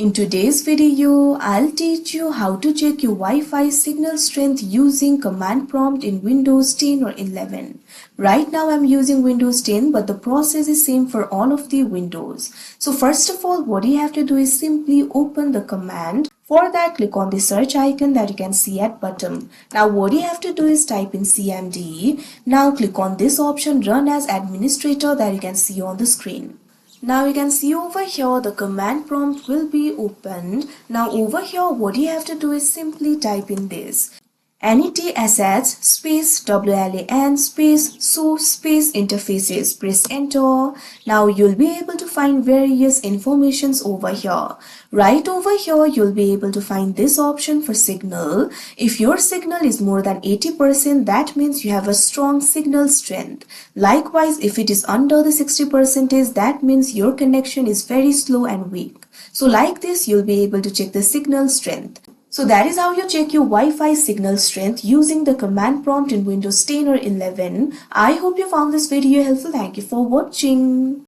In today's video, I'll teach you how to check your Wi-Fi signal strength using command prompt in Windows 10 or 11. Right now I'm using Windows 10, but the process is same for all of the Windows. So first of all, what you have to do is simply open the command. For that, click on the search icon that you can see at bottom. Now what you have to do is type in CMD. Now click on this option, run as administrator, that you can see on the screen. Now you can see over here the command prompt will be opened. Now over here what you have to do is simply type in this NETSH space WLAN space source space interfaces. Press enter. Now you'll be able to find various informations over here. Right over here you'll be able to find this option for signal. If your signal is more than 80%, that means you have a strong signal strength. Likewise, if it is under the 60%, that means your connection is very slow and weak. So like this you'll be able to check the signal strength. So that is how you check your Wi-Fi signal strength using the command prompt in Windows 10 or 11. I hope you found this video helpful. Thank you for watching.